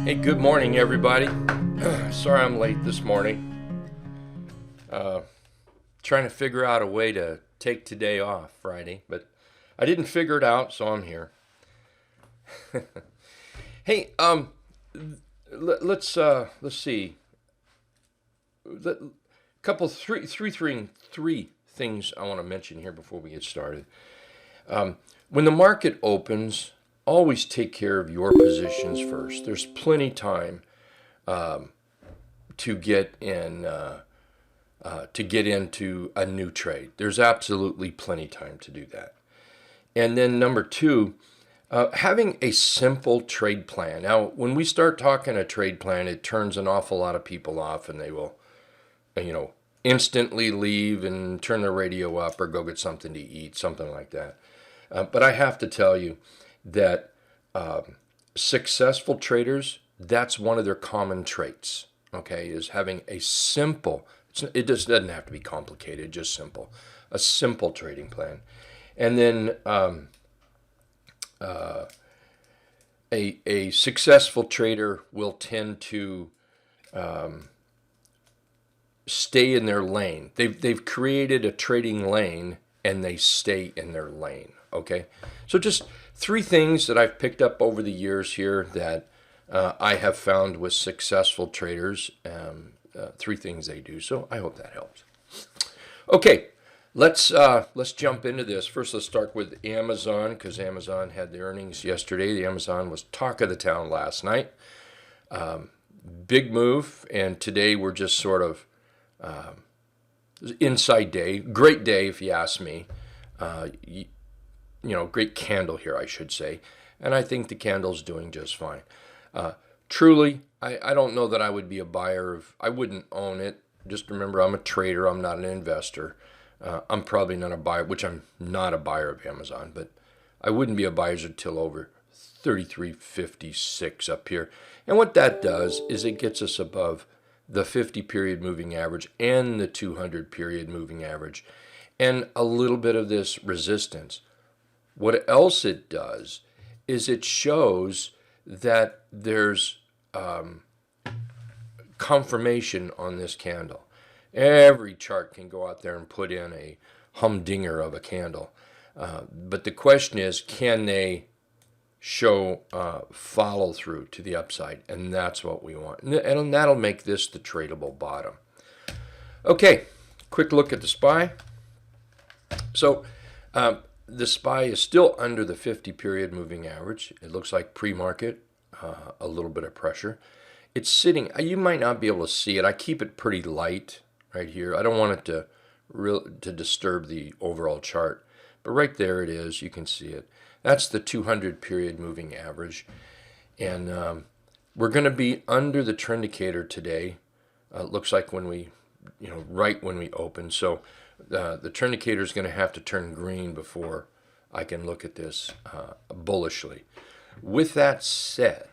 Hey, good morning, everybody. Sorry I'm late this morning. Trying to figure out a way to take today off, Friday, but I didn't figure it out, so I'm here. Hey, let's see. Three things I want to mention here before we get started. When the market opens, always take care of your positions first. There's plenty time to get into a new trade. There's absolutely plenty time to do that. And then number two, having a simple trade plan. Now, when we start talking a trade plan, it turns an awful lot of people off, and they will, instantly leave and turn the radio up or go get something to eat, something like that. But I have to tell you that successful traders, that's one of their common traits, okay, is having a simple, it just doesn't have to be complicated, just simple, a simple trading plan. And then a successful trader will tend to stay in their lane. They've created a trading lane and they stay in their lane. Okay, so just three things that I've picked up over the years here that I have found with successful traders. Three things they do. So I hope that helps. Okay, let's jump into this. First, let's start with Amazon, because Amazon had the earnings yesterday. The Amazon was talk of the town last night. Big move, and today we're just sort of inside day. Great day, if you ask me. Great candle here, I should say. And I think the candle's doing just fine. Truly, I don't know that I would be a buyer of, I wouldn't own it. Just remember, I'm a trader. I'm not an investor. I'm probably not a buyer, which I'm not a buyer of Amazon, but I wouldn't be a buyer until over 33.56 up here. And what that does is it gets us above the 50 period moving average and the 200 period moving average, and a little bit of this resistance. What else it does is it shows that there's confirmation on this candle. Every chart can go out there and put in a humdinger of a candle. But the question is, can they show follow through to the upside? And that's what we want. And that'll make this the tradable bottom. Okay, quick look at the SPY. So the SPY is still under the 50 period moving average. It looks like pre-market, a little bit of pressure. It's sitting, you might not be able to see it. I keep it pretty light right here. I don't want it to disturb the overall chart. But right there it is. You can see it. That's the 200 period moving average. And we're going to be under the Trendicator today. Looks like when we, right when we open. So the Trendicator is going to have to turn green before I can look at this bullishly. With that said,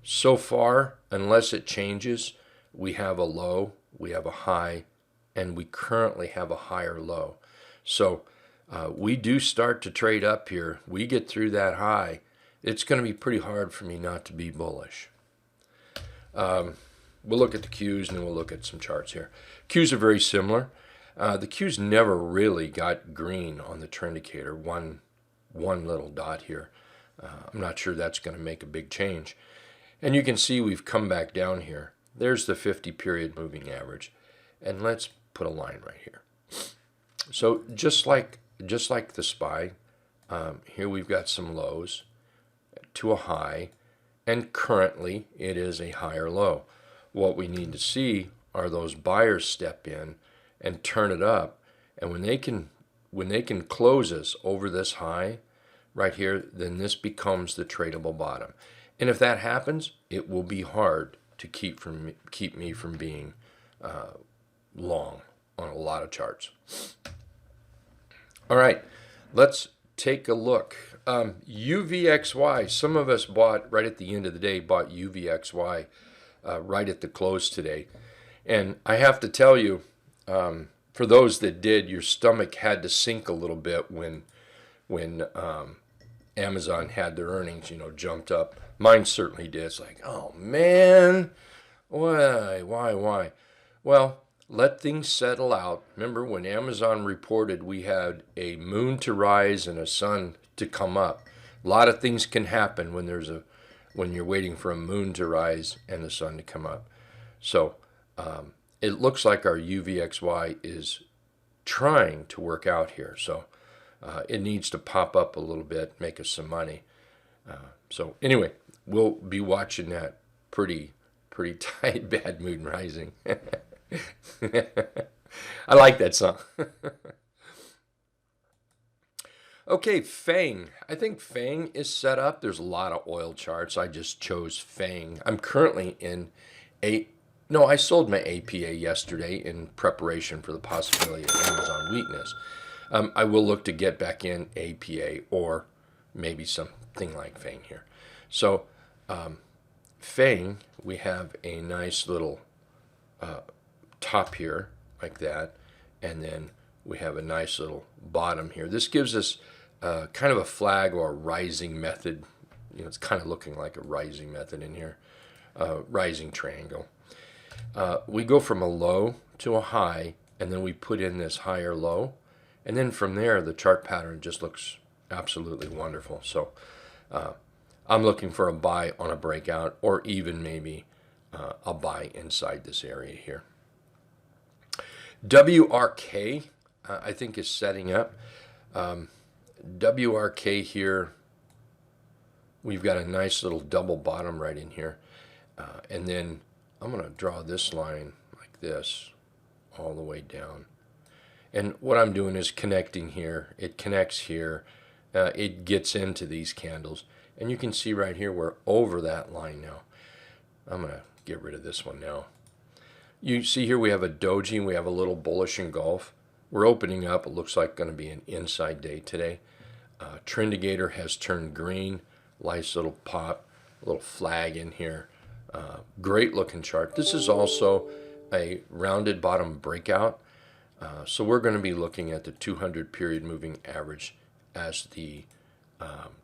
so far, unless it changes, we have a low, we have a high, and we currently have a higher low. So we do start to trade up here. We get through that high, it's going to be pretty hard for me not to be bullish. We'll look at the Qs and then we'll look at some charts here. Qs are very similar. The Qs never really got green on the Trendicator. One little dot here. I'm not sure that's going to make a big change. And you can see we've come back down here. There's the 50 period moving average. And let's put a line right here. So just like the SPY, here we've got some lows to a high, and currently it is a higher low. What we need to see are those buyers step in and turn it up, and when they can close us over this high right here, then this becomes the tradable bottom. And if that happens, it will be hard to keep me from being long on a lot of charts. All right, let's take a look. UVXY, some of us bought right at the end of the day, bought UVXY right at the close today. And I have to tell you, for those that did, your stomach had to sink a little bit when Amazon had their earnings, jumped up. Mine certainly did. It's like, oh man, why? Well, let things settle out. Remember when Amazon reported we had a moon to rise and a sun to come up. A lot of things can happen when you're waiting for a moon to rise and the sun to come up. So it looks like our UVXY is trying to work out here. So it needs to pop up a little bit, make us some money. So anyway, we'll be watching that pretty tight, bad moon rising. I like that song. Okay, FANG. I think FANG is set up. There's a lot of oil charts. I just chose FANG. I'm currently in I sold my APA yesterday in preparation for the possibility of Amazon weakness. I will look to get back in APA or maybe something like FANG here. So FANG, we have a nice little top here like that, and then we have a nice little bottom here. This gives us kind of a flag or a rising method. It's kind of looking like a rising method in here, rising triangle. We go from a low to a high, and then we put in this higher low, and then from there the chart pattern just looks absolutely wonderful. So I'm looking for a buy on a breakout, or even maybe a buy inside this area here. WRK, I think, is setting up. WRK here, we've got a nice little double bottom right in here. And then I'm going to draw this line like this all the way down. And what I'm doing is connecting here. It connects here. It gets into these candles. And you can see right here we're over that line now. I'm going to get rid of this one now. You see here we have a doji, we have a little bullish engulf. We're opening up. It looks like going to be an inside day today. Trendicator has turned green. Nice little pop, a little flag in here. Great looking chart. This is also a rounded bottom breakout. So we're going to be looking at the 200 period moving average as the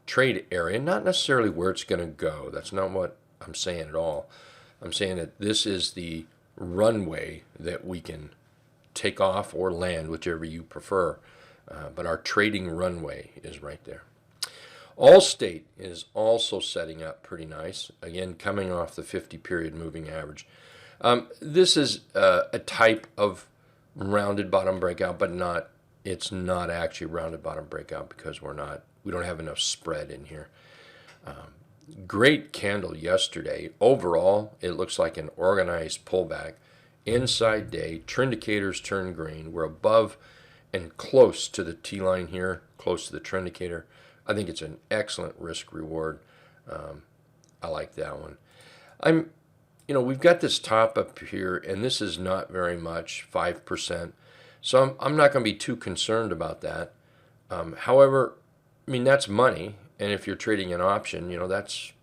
trade area. Not necessarily where it's going to go. That's not what I'm saying at all. I'm saying that this is the runway that we can take off or land, whichever you prefer. But our trading runway is right there. Allstate is also setting up pretty nice. Again, coming off the 50 period moving average. This is a type of rounded bottom breakout, but it's not actually rounded bottom breakout because we don't have enough spread in here. Great candle yesterday. Overall, it looks like an organized pullback. Inside day, Trendicators turn green. We're above and close to the T line here, close to the Trendicator. I think it's an excellent risk reward. I like that one. We've got this top up here, and this is not very much, 5%. So I'm not going to be too concerned about that. However, that's money. And if you're trading an option, that's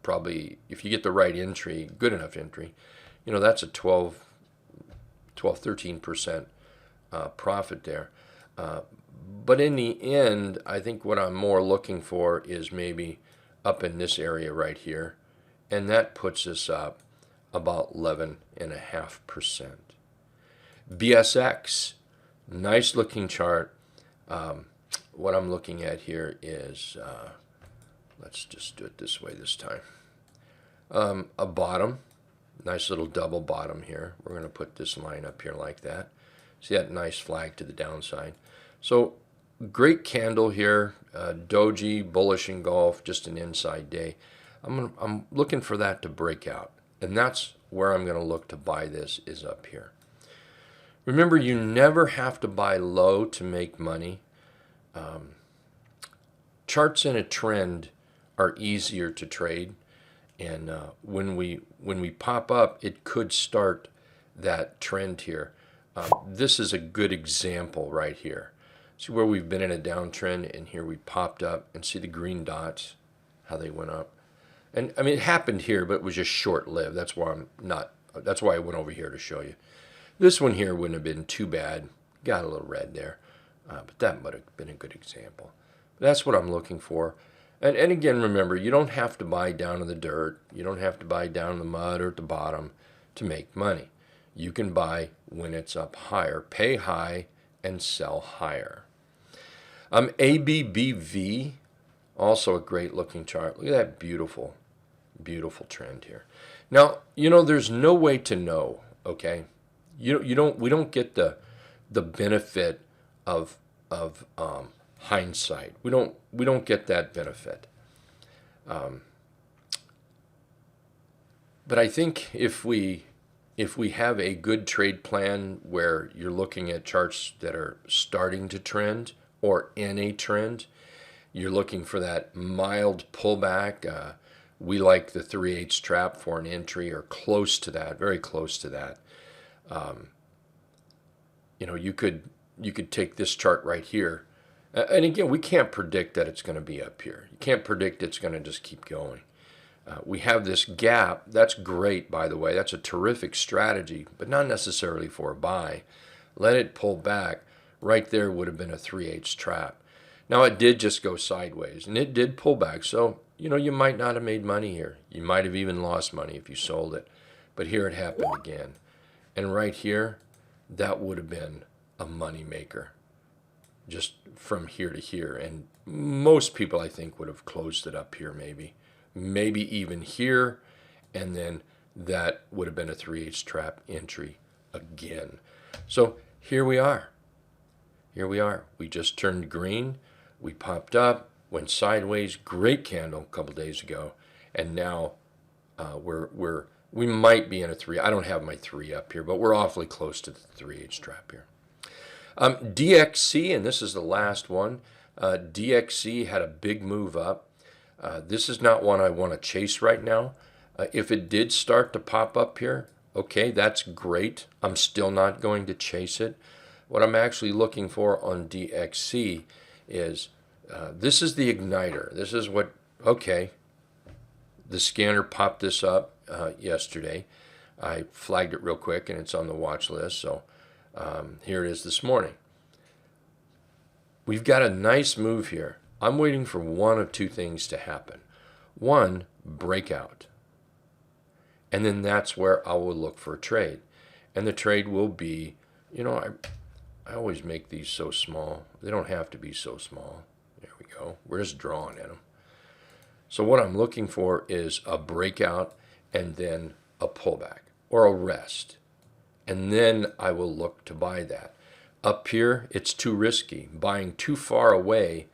probably, if you get the right entry, good enough entry, that's a 13% profit there. But in the end, I think what I'm more looking for is maybe up in this area right here. And that puts us up about 11.5%. BSX, nice looking chart. What I'm looking at here is, let's just do it this way this time. A bottom, nice little double bottom here. We're going to put this line up here like that. See that nice flag to the downside. So great candle here, doji, bullish engulf, just an inside day. I'm looking for that to break out, and that's where I'm going to look to buy this, is up here. Remember, you never have to buy low to make money. Charts in a trend are easier to trade, and when we pop up, it could start that trend here. This is a good example right here. See where we've been in a downtrend, and here we popped up, and see the green dots, how they went up. And it happened here, but it was just short-lived. That's why I went over here to show you. This one here wouldn't have been too bad. Got a little red there, but that would have been a good example. That's what I'm looking for. And again, remember, you don't have to buy down in the dirt. You don't have to buy down in the mud or at the bottom to make money. You can buy when it's up higher. Pay high and sell higher. ABBV, also a great looking chart. Look at that beautiful, beautiful trend here. Now, there's no way to know, okay? We don't get the benefit of hindsight. We don't get that benefit. But I think if we have a good trade plan where you're looking at charts that are starting to trend or in a trend, you're looking for that mild pullback. We like the 3/8 trap for an entry or close to that, very close to that. You could take this chart right here. And again, we can't predict that it's going to be up here. You can't predict it's going to just keep going. We have this gap. That's great, by the way. That's a terrific strategy, but not necessarily for a buy. Let it pull back. Right there would have been a 3/8 trap. Now, it did just go sideways, and it did pull back. So, you might not have made money here. You might have even lost money if you sold it. But here it happened again. And right here, that would have been a money maker, just from here to here. And most people, I think, would have closed it up here maybe even here, and then that would have been a 3/8 trap entry again. So here we are. We just turned green. We popped up, went sideways. Great candle a couple days ago, and now we might be in a 3. I don't have my 3 up here, but we're awfully close to the 3/8 trap here. DXC, and this is the last one. DXC had a big move up. This is not one I want to chase right now. If it did start to pop up here, okay, that's great. I'm still not going to chase it. What I'm actually looking for on DXC is, this is the igniter. This is what, okay, the scanner popped this up yesterday. I flagged it real quick, and it's on the watch list. So here it is this morning. We've got a nice move here. I'm waiting for one of two things to happen. One, breakout. And then that's where I will look for a trade. And the trade will be, I always make these so small. They don't have to be so small. There we go. We're just drawing at them. So what I'm looking for is a breakout and then a pullback or a rest. And then I will look to buy that. Up here, it's too risky. Buying too far away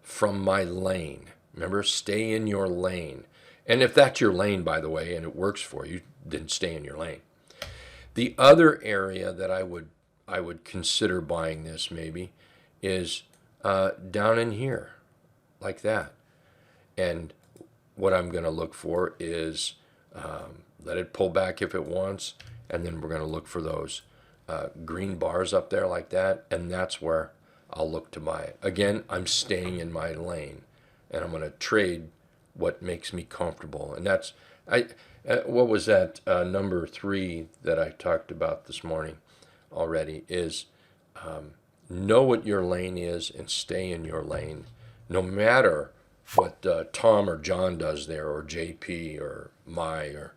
from my lane. Remember, stay in your lane. And if that's your lane, by the way, and it works for you, then stay in your lane. The other area that I would consider buying this maybe is down in here, like that. And what I'm going to look for is let it pull back if it wants, and then we're going to look for those green bars up there like that, and that's where I'll look to buy it. Again, I'm staying in my lane, and I'm going to trade what makes me comfortable. And that's, what was that, number 3 that I talked about this morning already, is know what your lane is and stay in your lane, no matter what Tom or John does there, or JP or or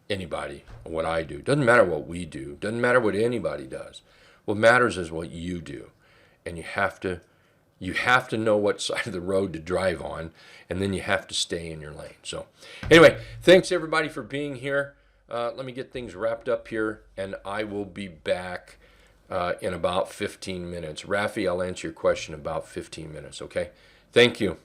anybody, or what I do. Doesn't matter what we do. Doesn't matter what anybody does. What matters is what you do. And you have to know what side of the road to drive on, and then you have to stay in your lane. So anyway, thanks everybody for being here. Let me get things wrapped up here, and I will be back in about 15 minutes. Rafi, I'll answer your question in about 15 minutes, okay? Thank you.